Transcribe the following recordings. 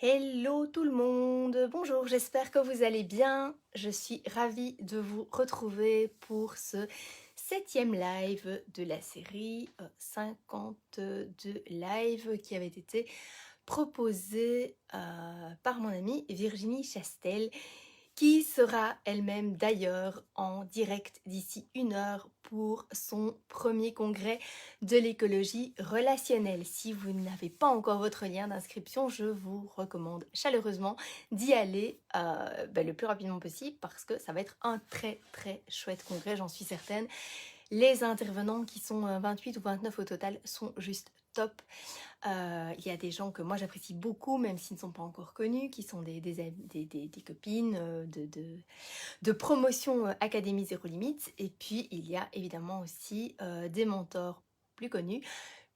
Hello tout le monde, bonjour, j'espère que vous allez bien. Je suis ravie de vous retrouver pour ce 7e live de la série 52 lives qui avait été proposé par mon amie Virginie Chastel, qui sera elle-même d'ailleurs en direct d'ici 1 heure pour son premier congrès de l'écologie relationnelle. Si vous n'avez pas encore votre lien d'inscription, je vous recommande chaleureusement d'y aller le plus rapidement possible parce que ça va être un très très chouette congrès, j'en suis certaine. Les intervenants qui sont 28 ou 29 au total sont juste top. Il y a des gens que moi j'apprécie beaucoup, même s'ils ne sont pas encore connus, qui sont des copines de promotion Académie Zéro Limite. Et puis il y a évidemment aussi des mentors plus connus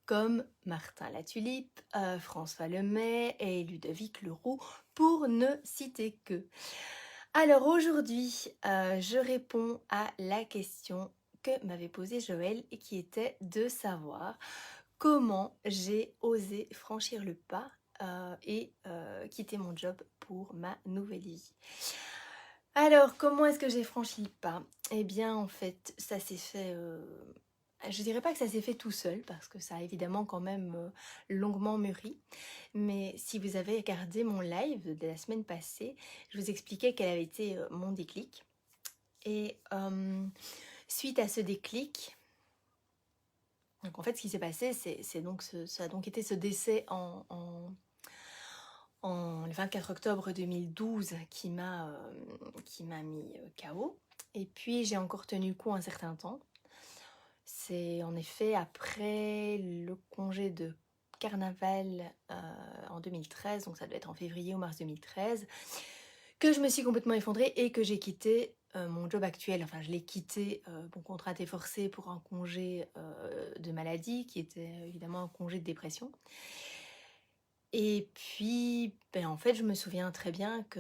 comme Martin Latulipe, François Lemay et Ludovic Leroux, pour ne citer que. Alors aujourd'hui, je réponds à la question que m'avait posée Joël et qui était de savoir comment j'ai osé franchir le pas et quitter mon job pour ma nouvelle vie. Alors, comment est-ce que j'ai franchi le pas? Eh bien, en fait, ça s'est fait... je dirais pas que ça s'est fait tout seul, parce que ça a évidemment quand même longuement mûri. Mais si vous avez regardé mon live de la semaine passée, je vous expliquais quel avait été mon déclic. Et suite à ce déclic, donc en fait, ce qui s'est passé, ça a donc été ce décès le 24 octobre 2012 qui m'a mis KO. Et puis j'ai encore tenu le coup un certain temps. C'est en effet après le congé de carnaval en 2013, donc ça devait être en février ou mars 2013, que je me suis complètement effondrée et que j'ai quitté mon job actuel. Enfin, je l'ai quitté, mon contrat était forcé pour un congé de maladie, qui était évidemment un congé de dépression. Et puis, en fait, je me souviens très bien que,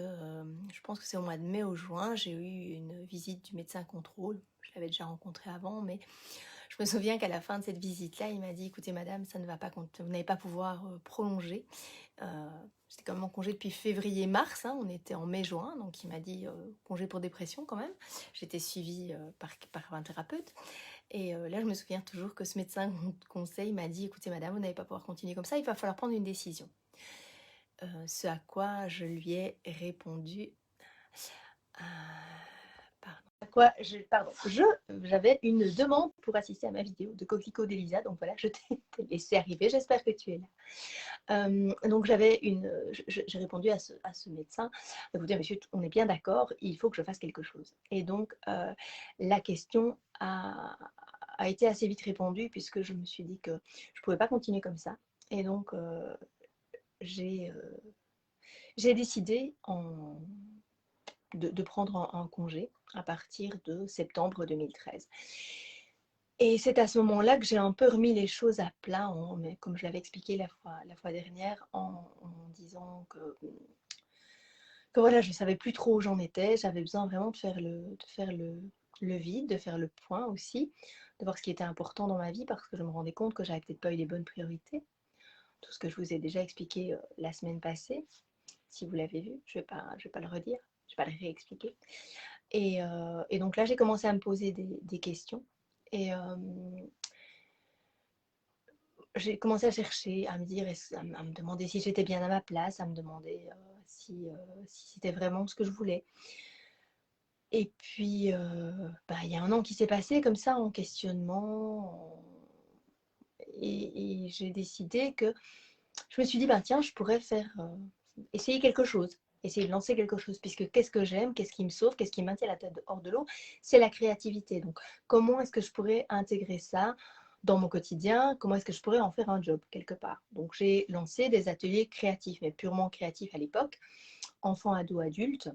je pense que c'est au mois de mai ou juin, j'ai eu une visite du médecin contrôle. Je l'avais déjà rencontré avant, mais je me souviens qu'à la fin de cette visite-là, il m'a dit: «Écoutez madame, ça ne va pas, vous n'allez pas pouvoir prolonger». J'étais quand même en congé depuis février-mars, hein, on était en mai-juin, donc il m'a dit congé pour dépression quand même. J'étais suivie par un thérapeute. Et là, je me souviens toujours que ce médecin conseil m'a dit: «Écoutez madame, vous n'allez pas pouvoir continuer comme ça, il va falloir prendre une décision». Ce à quoi je lui ai répondu... J'avais une demande pour assister à ma vidéo de Coquelicot d'Elisa, donc voilà, je t'ai laissé arriver, j'espère que tu es là. Donc j'ai répondu à ce médecin: écoutez monsieur, on est bien d'accord, il faut que je fasse quelque chose. Et donc la question a été assez vite répondue, puisque je me suis dit que je ne pouvais pas continuer comme ça. Et donc j'ai décidé de prendre un congé à partir de septembre 2013. Et c'est à ce moment-là que j'ai un peu remis les choses à plat, mais comme je l'avais expliqué la fois dernière, en disant que voilà, je ne savais plus trop où j'en étais. J'avais besoin vraiment de faire le vide, de faire le point aussi, de voir ce qui était important dans ma vie, parce que je me rendais compte que j'avais peut-être pas eu les bonnes priorités. Tout ce que je vous ai déjà expliqué la semaine passée. Si vous l'avez vu, je vais pas le redire, je vais pas le réexpliquer. Et donc là, j'ai commencé à me poser des questions. Et j'ai commencé à chercher, à me dire, à me demander si j'étais bien à ma place, à me demander si c'était vraiment ce que je voulais. Et puis, il y a un an qui s'est passé comme ça, en questionnement. Et j'ai décidé que... Je me suis dit, tiens, je pourrais essayer quelque chose. Essayer de lancer quelque chose, puisque qu'est-ce que j'aime, qu'est-ce qui me sauve, qu'est-ce qui maintient la tête hors de l'eau, c'est la créativité. Donc, comment est-ce que je pourrais intégrer ça dans mon quotidien? Comment est-ce que je pourrais en faire un job, quelque part? Donc, j'ai lancé des ateliers créatifs, mais purement créatifs à l'époque, enfants, ados, adultes,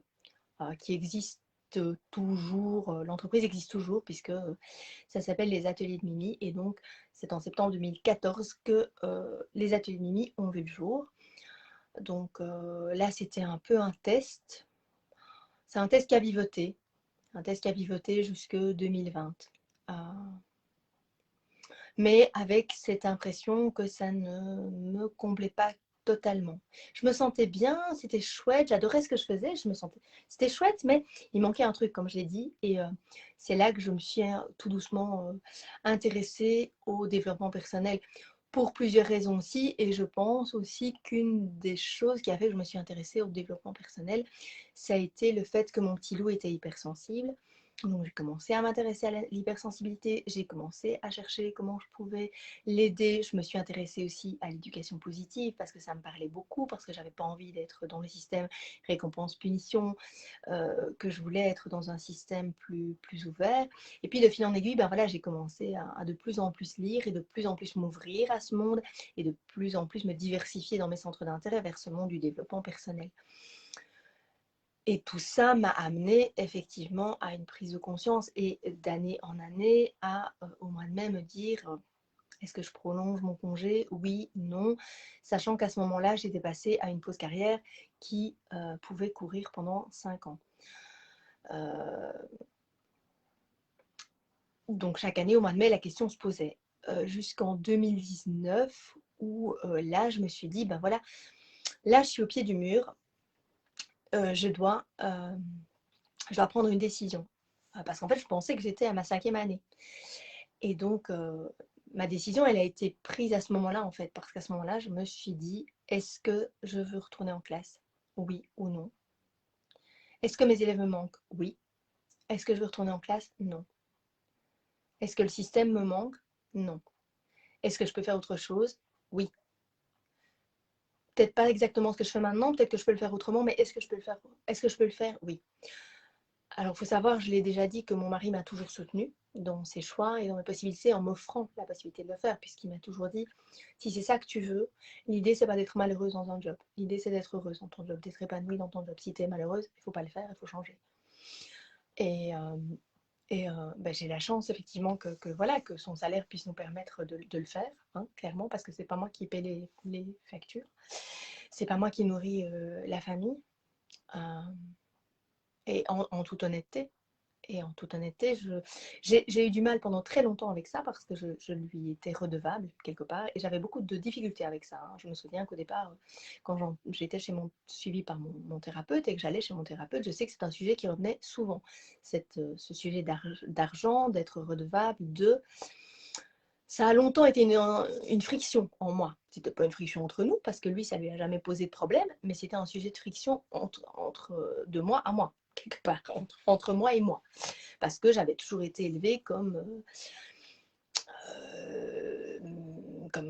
qui existent toujours. L'entreprise existe toujours, puisque ça s'appelle les ateliers de Mimi. Et donc, c'est en septembre 2014 que les ateliers de Mimi ont vu le jour. Donc là, c'était un peu un test. C'est un test qui a vivoté. Un test qui a vivoté jusque 2020. Mais avec cette impression que ça ne me comblait pas totalement. Je me sentais bien, c'était chouette, j'adorais ce que je faisais, c'était chouette, mais il manquait un truc, comme je l'ai dit, et c'est là que je me suis tout doucement intéressée au développement personnel pour plusieurs raisons aussi, et je pense aussi qu'une des choses qui a fait que je me suis intéressée au développement personnel, ça a été le fait que mon petit loup était hypersensible. Donc j'ai commencé à m'intéresser à l'hypersensibilité, j'ai commencé à chercher comment je pouvais l'aider. Je me suis intéressée aussi à l'éducation positive parce que ça me parlait beaucoup, parce que j'avais pas envie d'être dans le système récompense-punition, que je voulais être dans un système plus ouvert. Et puis de fil en aiguille, ben voilà, j'ai commencé à de plus en plus lire et de plus en plus m'ouvrir à ce monde et de plus en plus me diversifier dans mes centres d'intérêt vers ce monde du développement personnel. Et tout ça m'a amené effectivement à une prise de conscience et d'année en année à au mois de mai me dire est-ce que je prolonge mon congé? Oui, non. Sachant qu'à ce moment-là, j'étais passée à une pause carrière qui pouvait courir pendant 5 ans. Donc chaque année, au mois de mai, la question se posait. Jusqu'en 2019, où là, je me suis dit, ben voilà, là, je suis au pied du mur. Je dois prendre une décision. Parce qu'en fait, je pensais que j'étais à ma 5e année. Et donc, ma décision, elle a été prise à ce moment-là, en fait. Parce qu'à ce moment-là, je me suis dit, est-ce que je veux retourner en classe? Oui ou non? Est-ce que mes élèves me manquent? Oui. Est-ce que je veux retourner en classe? Non. Est-ce que le système me manque? Non. Est-ce que je peux faire autre chose? Oui. Peut-être pas exactement ce que je fais maintenant, peut-être que je peux le faire autrement, mais est-ce que je peux le faire? Est-ce que je peux le faire? Oui. Alors, il faut savoir, je l'ai déjà dit, que mon mari m'a toujours soutenue dans ses choix et dans mes possibilités en m'offrant la possibilité de le faire, puisqu'il m'a toujours dit, si c'est ça que tu veux, l'idée, c'est pas d'être malheureuse dans un job. L'idée, c'est d'être heureuse dans ton job, d'être épanouie dans ton job. Si tu es malheureuse, il ne faut pas le faire, il faut changer. Et, ben, j'ai la chance, effectivement, voilà, que son salaire puisse nous permettre de le faire, hein, clairement, parce que c'est pas moi qui paie les factures. C'est pas moi qui nourris la famille. Euh, et en toute honnêteté, j'ai eu du mal pendant très longtemps avec ça parce que je lui étais redevable quelque part et j'avais beaucoup de difficultés avec ça, hein. Je me souviens qu'au départ, quand j'étais suivie par mon thérapeute et que j'allais chez mon thérapeute, je sais que c'est un sujet qui revenait souvent. Ce sujet d'argent, d'être redevable, ça a longtemps été une friction en moi. C'était pas une friction entre nous parce que lui, ça lui a jamais posé de problème, mais c'était un sujet de friction de moi à moi, quelque part, entre moi et moi. Parce que j'avais toujours été élevée comme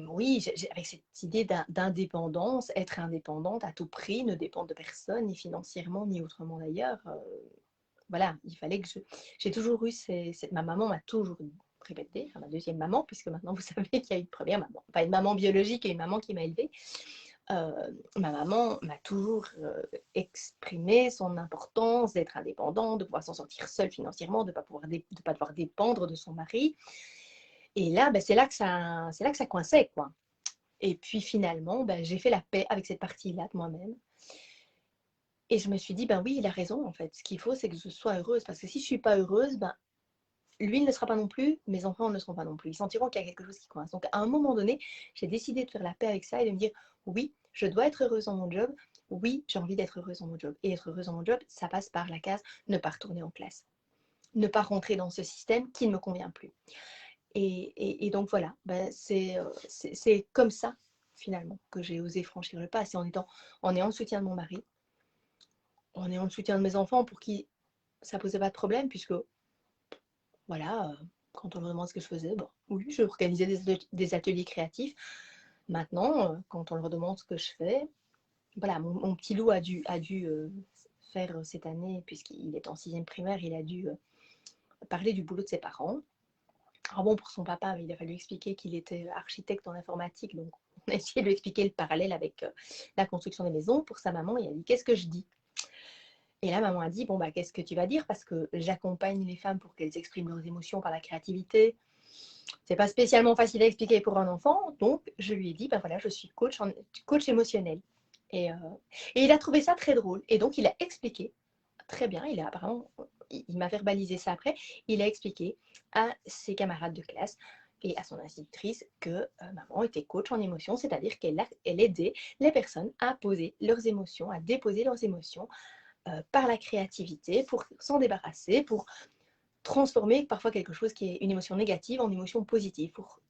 oui, avec cette idée d'indépendance, être indépendante à tout prix, ne dépendre de personne, ni financièrement, ni autrement d'ailleurs. Voilà, il fallait que j'ai toujours eu ma maman m'a toujours répété, enfin, ma deuxième maman, puisque maintenant vous savez qu'il y a une première maman, pas une maman biologique et une maman qui m'a élevée. Ma maman m'a toujours exprimé son importance d'être indépendante, de pouvoir s'en sortir seule financièrement, de ne pas devoir dépendre de son mari. Et là, ben, c'est là que ça coinçait, quoi. Et puis finalement, ben, j'ai fait la paix avec cette partie-là de moi-même. Et je me suis dit, ben oui, il a raison, en fait. Ce qu'il faut, c'est que je sois heureuse. Parce que si je ne suis pas heureuse, ben, lui ne le sera pas non plus, mes enfants ne le seront pas non plus. Ils sentiront qu'il y a quelque chose qui coince. Donc, à un moment donné, j'ai décidé de faire la paix avec ça et de me dire, oui, je dois être heureuse dans mon job. Oui, j'ai envie d'être heureuse dans mon job. Et être heureuse dans mon job, ça passe par la case ne pas retourner en classe. Ne pas rentrer dans ce système qui ne me convient plus. Et donc, voilà, ben, c'est comme ça, finalement, que j'ai osé franchir le pas. C'est en ayant le soutien de mon mari, en ayant le soutien de mes enfants pour qui ça ne posait pas de problème, puisque voilà, quand on me demande ce que je faisais, bon, oui, je organisais des ateliers créatifs. Maintenant, quand on leur demande ce que je fais, voilà, mon petit loup a dû faire cette année, puisqu'il est en 6e primaire, il a dû parler du boulot de ses parents. Alors bon, pour son papa, il a fallu expliquer qu'il était architecte en informatique, donc on a essayé de lui expliquer le parallèle avec la construction des maisons. Pour sa maman, il a dit, qu'est-ce que je dis? Et là, maman a dit, bon, bah, qu'est-ce que tu vas dire? Parce que j'accompagne les femmes pour qu'elles expriment leurs émotions par la créativité. C'est pas spécialement facile à expliquer pour un enfant. Donc, je lui ai dit, ben voilà, je suis coach émotionnel. Et il a trouvé ça très drôle. Et donc, il a expliqué, très bien, il m'a verbalisé ça après, il a expliqué à ses camarades de classe et à son institutrice que maman était coach en émotions, c'est-à-dire elle aidait les personnes à poser leurs émotions, à déposer leurs émotions par la créativité, pour s'en débarrasser, pour transformer parfois quelque chose qui est une émotion négative en émotion positive, pour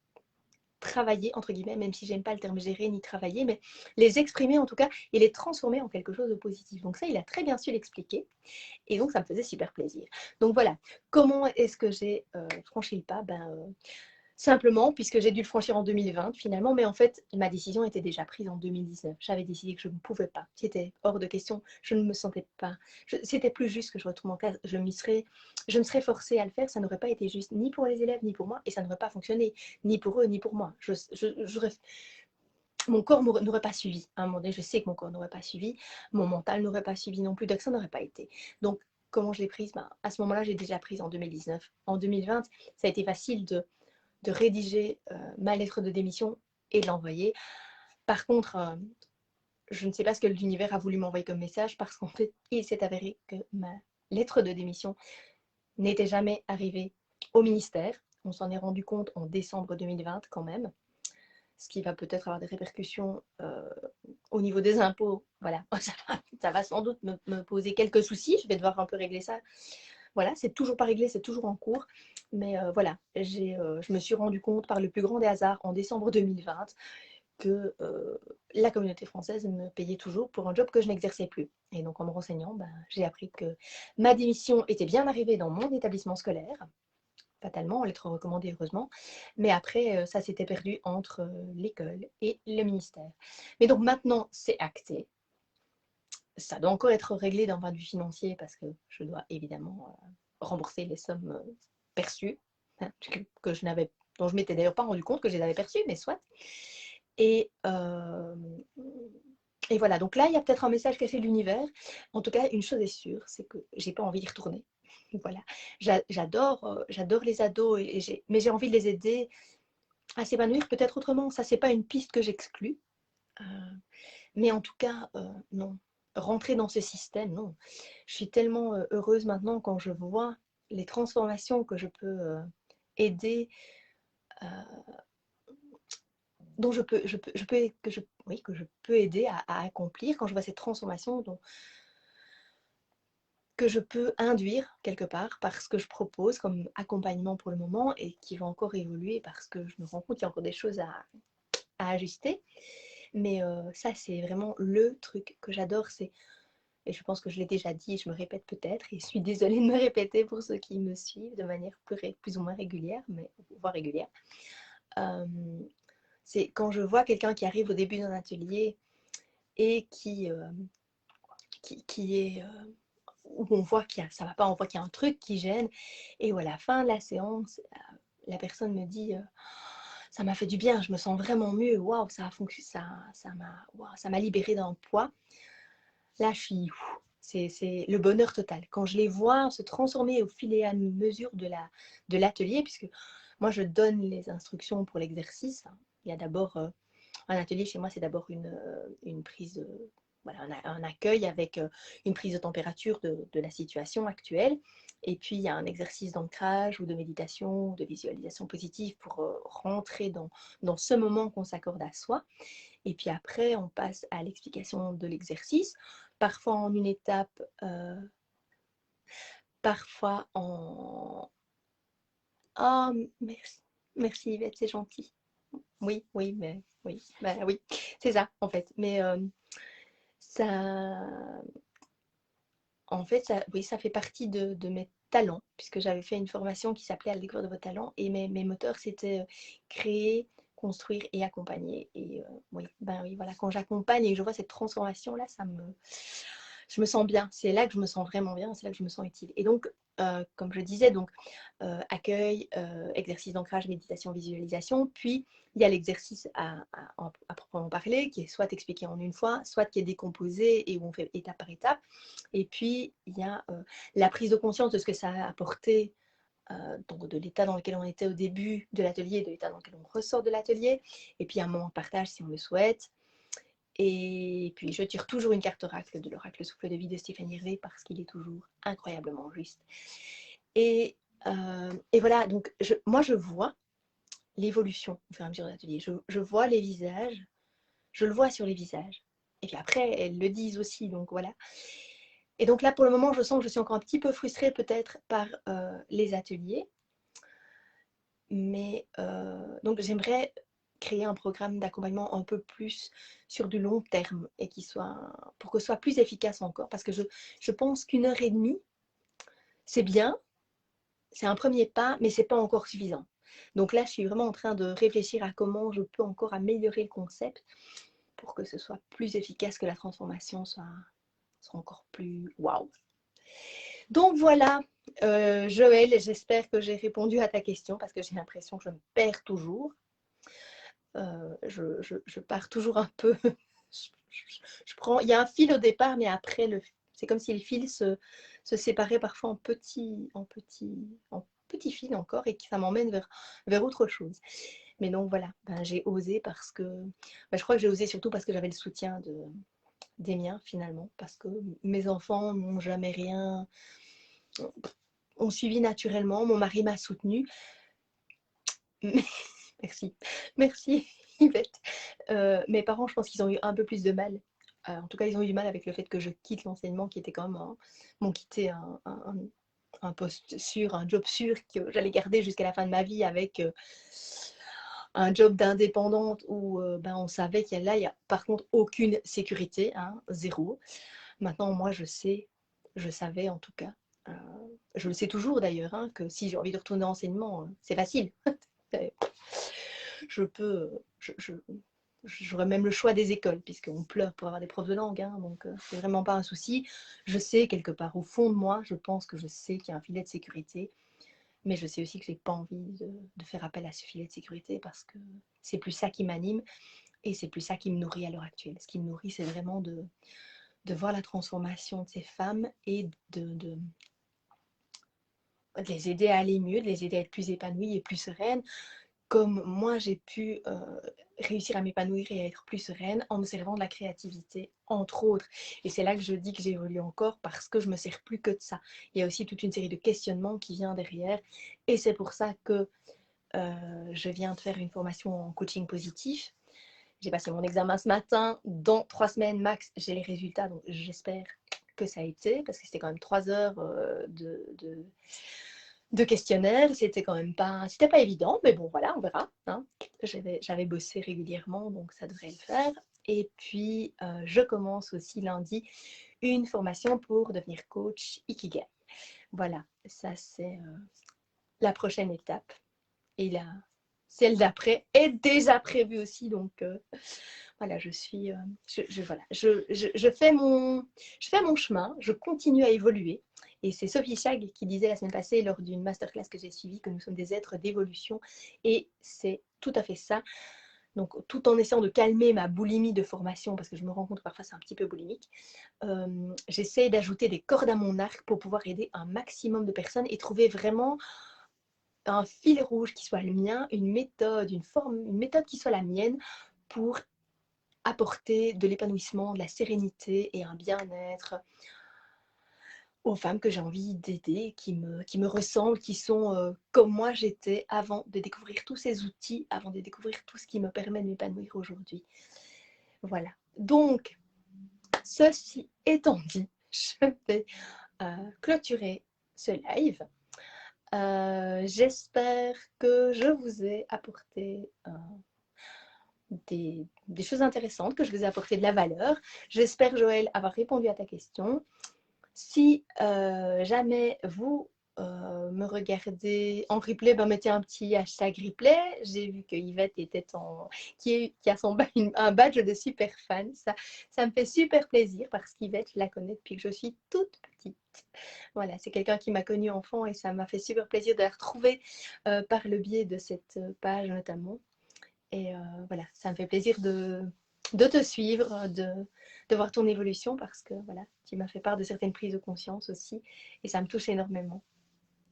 travailler, entre guillemets, même si j'aime pas le terme gérer ni travailler, mais les exprimer en tout cas et les transformer en quelque chose de positif. Donc ça, il a très bien su l'expliquer et donc ça me faisait super plaisir. Donc voilà, comment est-ce que j'ai franchi le pas? Simplement, puisque j'ai dû le franchir en 2020 finalement, mais en fait, ma décision était déjà prise en 2019. J'avais décidé que je ne pouvais pas. C'était hors de question. Je ne me sentais pas. C'était plus juste que je retourne en classe. Je me serais forcée à le faire. Ça n'aurait pas été juste ni pour les élèves, ni pour moi. Et ça n'aurait pas fonctionné, ni pour eux, ni pour moi. Mon corps n'aurait pas suivi. À un moment donné, je sais que mon corps n'aurait pas suivi. Mon mental n'aurait pas suivi non plus. Donc, ça n'aurait pas été. Donc, comment je l'ai prise? À ce moment-là, j'ai déjà prise en 2019. En 2020, ça a été facile de rédiger ma lettre de démission et de l'envoyer. Par contre, je ne sais pas ce que l'univers a voulu m'envoyer comme message parce qu'en fait, il s'est avéré que ma lettre de démission n'était jamais arrivée au ministère. On s'en est rendu compte en décembre 2020 quand même, ce qui va peut-être avoir des répercussions au niveau des impôts. Voilà, ça va sans doute me poser quelques soucis. Je vais devoir un peu régler ça. Voilà, c'est toujours pas réglé, c'est toujours en cours. Mais voilà, je me suis rendu compte par le plus grand des hasards en décembre 2020 que la communauté française me payait toujours pour un job que je n'exerçais plus. Et donc en me renseignant, j'ai appris que ma démission était bien arrivée dans mon établissement scolaire, fatalement, en lettres recommandées heureusement, mais après ça s'était perdu entre l'école et le ministère. Mais donc maintenant c'est acté. Ça doit encore être réglé d'un point de vue financier parce que je dois évidemment rembourser les sommes perçues, hein, dont je m'étais d'ailleurs pas rendu compte que je les avais perçues, mais soit. Et, euh, et voilà, donc là, il y a peut-être un message caché de l'univers. En tout cas, une chose est sûre, c'est que j'ai pas envie d'y retourner. Voilà, j'adore les ados, mais j'ai envie de les aider à s'épanouir peut-être autrement. Ça, c'est pas une piste que j'exclus. Euh, mais en tout cas, non. Rentrer dans ce système, non. Je suis tellement heureuse maintenant quand je vois les transformations que je peux aider, euh, dont que je peux aider à accomplir, quand je vois cette transformation que je peux induire quelque part par ce que je propose comme accompagnement pour le moment et qui va encore évoluer parce que je me rends compte qu'il y a encore des choses à ajuster. Mais ça, c'est vraiment le truc que j'adore, et je pense que je l'ai déjà dit, et je me répète peut-être, et je suis désolée de me répéter pour ceux qui me suivent de manière plus ou moins régulière, mais voire régulière. Euh, c'est quand je vois quelqu'un qui arrive au début d'un atelier et qui est où on voit ça va pas, on voit qu'il y a un truc qui gêne, et où à la fin de la séance, la personne me dit ça m'a fait du bien, je me sens vraiment mieux, waouh, ça a fonctionné, ça m'a libéré d'un poids. Là, c'est le bonheur total. Quand je les vois se transformer au fil et à mesure de l'atelier, puisque moi, je donne les instructions pour l'exercice. Il y a d'abord un atelier chez moi, c'est d'abord une prise voilà, un accueil avec une prise de température de la situation actuelle. Et puis, il y a un exercice d'ancrage ou de méditation, ou de visualisation positive pour rentrer dans ce moment qu'on s'accorde à soi. Et puis après, on passe à l'explication de l'exercice, parfois en une étape, parfois en... Oh, merci, merci Yvette, c'est gentil. Oui, oui, mais oui, oui, c'est ça en fait. Mais ça, en fait, oui, ça fait partie de mes talents, puisque j'avais fait une formation qui s'appelait À la découverte de vos talents, et mes moteurs, c'était créer, construire et accompagner. Et oui, oui, voilà, quand j'accompagne et que je vois cette transformation-là, je me sens bien. C'est là que je me sens vraiment bien, c'est là que je me sens utile. Et donc, comme je disais, donc, accueil, exercice d'ancrage, méditation, visualisation, puis il y a l'exercice à proprement parler, qui est soit expliqué en une fois, soit qui est décomposé et où on fait étape par étape. Et puis, il y a la prise de conscience de ce que ça a apporté, donc de l'état dans lequel on était au début de l'atelier, de l'état dans lequel on ressort de l'atelier. Et puis, un moment de partage si on le souhaite. Et puis, je tire toujours une carte oracle de l'oracle souffle de vie de Stéphanie Hervé parce qu'il est toujours incroyablement juste. Et voilà, donc moi, je vois l'évolution au fur et à mesure de l'atelier. Je vois les visages, je le vois sur les visages. Et puis après, elles le disent aussi, donc voilà. Et donc là, pour le moment, je sens que je suis encore un petit peu frustrée peut-être par les ateliers. Mais donc j'aimerais créer un programme d'accompagnement un peu plus sur du long terme et pour que ce soit plus efficace encore. Parce que je pense qu'une heure et demie, c'est bien, c'est un premier pas, mais c'est pas encore suffisant. Donc là, je suis vraiment en train de réfléchir à comment je peux encore améliorer le concept pour que ce soit plus efficace, que la transformation soit encore plus waouh. Donc voilà, Joël, j'espère que j'ai répondu à ta question parce que j'ai l'impression que je me perds toujours. Je pars toujours un peu. Il y a un fil au départ, mais après, c'est comme si les fils se séparaient parfois en petits fils encore et que ça m'emmène vers autre chose. Mais donc voilà, j'ai osé parce que. Je crois que j'ai osé surtout parce que j'avais le soutien des miens finalement. Parce que mes enfants n'ont jamais rien. Ont suivi naturellement. Mon mari m'a soutenue. Merci. Merci, Yvette. Mes parents, je pense qu'ils ont eu un peu plus de mal. En tout cas, ils ont eu du mal avec le fait que je quitte l'enseignement, qui était quand même m'ont quitté un poste sûr, un job sûr que j'allais garder jusqu'à la fin de ma vie avec un job d'indépendante où on savait qu'il y a par contre aucune sécurité, hein, zéro. Maintenant, moi, je savais en tout cas, je le sais toujours d'ailleurs, hein, que si j'ai envie de retourner en enseignement, c'est facile. J'aurais même le choix des écoles, puisqu'on pleure pour avoir des profs de langue, hein, donc c'est vraiment pas un souci. Je sais quelque part au fond de moi, je pense que je sais qu'il y a un filet de sécurité, mais je sais aussi que j'ai pas envie de faire appel à ce filet de sécurité parce que c'est plus ça qui m'anime et c'est plus ça qui me nourrit à l'heure actuelle. Ce qui me nourrit, c'est vraiment de voir la transformation de ces femmes et de les aider à aller mieux, de les aider à être plus épanouies et plus sereines, comme moi j'ai pu réussir à m'épanouir et à être plus sereine en me servant de la créativité, entre autres. Et c'est là que je dis que j'évolue encore parce que je me sers plus que de ça. Il y a aussi toute une série de questionnements qui vient derrière. Et c'est pour ça que je viens de faire une formation en coaching positif. J'ai passé mon examen ce matin. Dans 3 semaines max, j'ai les résultats. Donc j'espère que ça a été, parce que c'était quand même 3 heures de questionnaire. C'était quand même c'était pas évident, mais bon, voilà, on verra. Hein. J'avais bossé régulièrement, donc ça devrait le faire. Et puis, je commence aussi lundi une formation pour devenir coach Ikigai. Voilà, ça c'est la prochaine étape. Et celle d'après est déjà prévue aussi, donc voilà, je fais mon chemin, je continue à évoluer. Et c'est Sophie Chag qui disait la semaine passée lors d'une masterclass que j'ai suivie que nous sommes des êtres d'évolution. Et c'est tout à fait ça. Donc, tout en essayant de calmer ma boulimie de formation, parce que je me rends compte que parfois c'est un petit peu boulimique, j'essaie d'ajouter des cordes à mon arc pour pouvoir aider un maximum de personnes et trouver vraiment un fil rouge qui soit le mien, une méthode qui soit la mienne pour apporter de l'épanouissement, de la sérénité et un bien-être aux femmes que j'ai envie d'aider, qui me ressemblent, qui sont comme moi j'étais avant de découvrir tous ces outils, avant de découvrir tout ce qui me permet de m'épanouir aujourd'hui. Voilà. Donc, ceci étant dit, je vais clôturer ce live. J'espère que je vous ai apporté des choses intéressantes, que je vous ai apporté de la valeur. J'espère, Joël, avoir répondu à ta question. Si jamais vous me regardez en replay, mettez un petit hashtag replay. J'ai vu que Yvette qui a un badge de super fan. Ça me fait super plaisir parce qu'Yvette, je la connais depuis que je suis toute petite. Voilà, c'est quelqu'un qui m'a connue enfant et ça m'a fait super plaisir de la retrouver par le biais de cette page notamment. Et voilà, ça me fait plaisir de te suivre, de voir ton évolution parce que voilà, tu m'as fait part de certaines prises de conscience aussi et ça me touche énormément.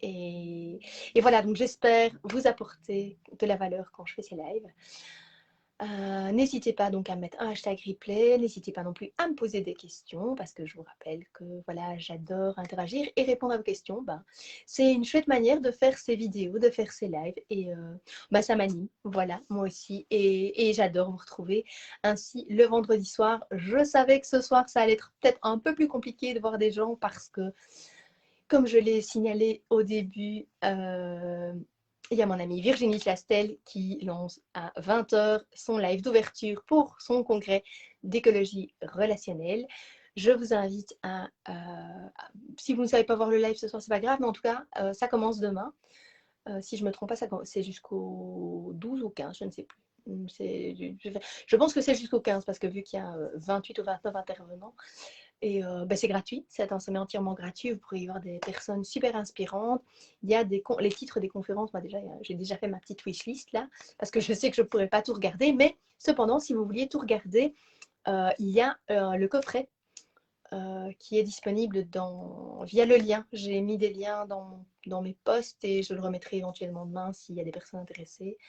Et voilà, donc j'espère vous apporter de la valeur quand je fais ces lives. N'hésitez pas donc à mettre un hashtag replay, n'hésitez pas non plus à me poser des questions parce que je vous rappelle que voilà, j'adore interagir et répondre à vos questions. Ben, c'est une chouette manière de faire ces vidéos, de faire ces lives et ben, ça m'anime, voilà, moi aussi. Et j'adore vous retrouver ainsi le vendredi soir. Je savais que ce soir, ça allait être peut-être un peu plus compliqué de voir des gens parce que, comme je l'ai signalé au début, il y a mon amie Virginie Chastel qui lance à 20h son live d'ouverture pour son congrès d'écologie relationnelle. Je vous invite si vous ne savez pas voir le live ce soir, c'est pas grave, mais en tout cas, ça commence demain. Si je ne me trompe pas, c'est jusqu'au 12 ou 15, je ne sais plus. Je pense que c'est jusqu'au 15 parce que vu qu'il y a 28 ou 29 intervenants, et c'est gratuit, c'est entièrement gratuit. Vous pourrez y voir des personnes super inspirantes. Il y a les titres des conférences. Moi, déjà, j'ai déjà fait ma petite wishlist là, parce que je sais que je ne pourrais pas tout regarder. Mais cependant, si vous vouliez tout regarder, il y a le coffret qui est disponible via le lien. J'ai mis des liens dans mes posts et je le remettrai éventuellement demain s'il y a des personnes intéressées.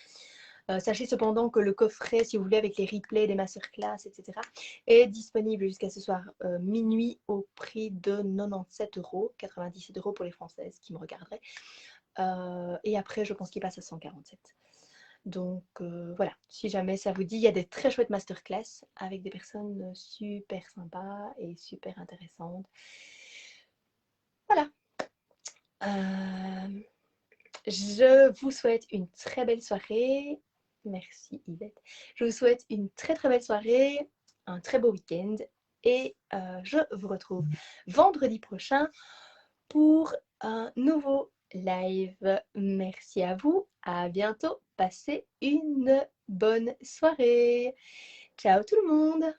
Sachez cependant que le coffret, si vous voulez, avec les replays des masterclass, etc., est disponible jusqu'à ce soir minuit au prix de 97 €, 97 € pour les Françaises qui me regarderaient. Et après, je pense qu'il passe à 147. Donc voilà, si jamais ça vous dit, il y a des très chouettes masterclass avec des personnes super sympas et super intéressantes. Voilà. Je vous souhaite une très belle soirée. Merci Yvette. Je vous souhaite une très très belle soirée, un très beau week-end et je vous retrouve vendredi prochain pour un nouveau live. Merci à vous, à bientôt, passez une bonne soirée. Ciao tout le monde.